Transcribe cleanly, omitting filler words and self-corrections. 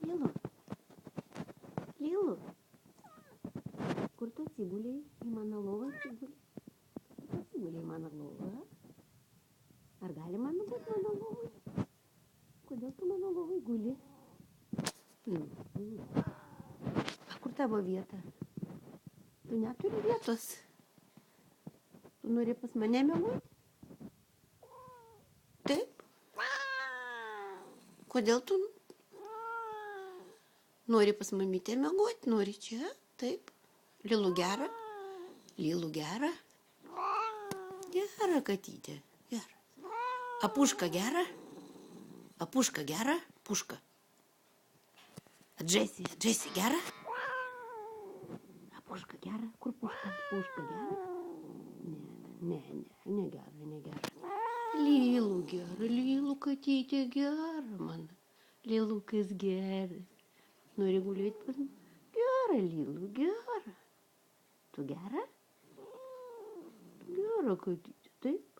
Lilu. Lilu. Kur tu atsigulėjai? Į mano lovą atsigulėjai? Tu atsigulėjai į mano lovą? Ar galima nugulti mano lovai? Kodėl tu mano lovai guli? A kur tavo vieta? Tu neturi vietos. Tu nori pas mane miegoti? Taip? Kodėl tu nori pas mamytę miegoti? Nori čia? Taip? Lilu gera? Lilu gera? Gera, katytė. Gera. A Puška gera? A Puška gera? Puška. A Džesi gera? A Puška gera? Kur Puška? Puška gera? Ne gera. Lilu gera, Lilu katytė gera man. Lilukas geras. Nori gulėti pas mane? Gera, Lilu, gera. Tu gera? Gera, katytė, taip?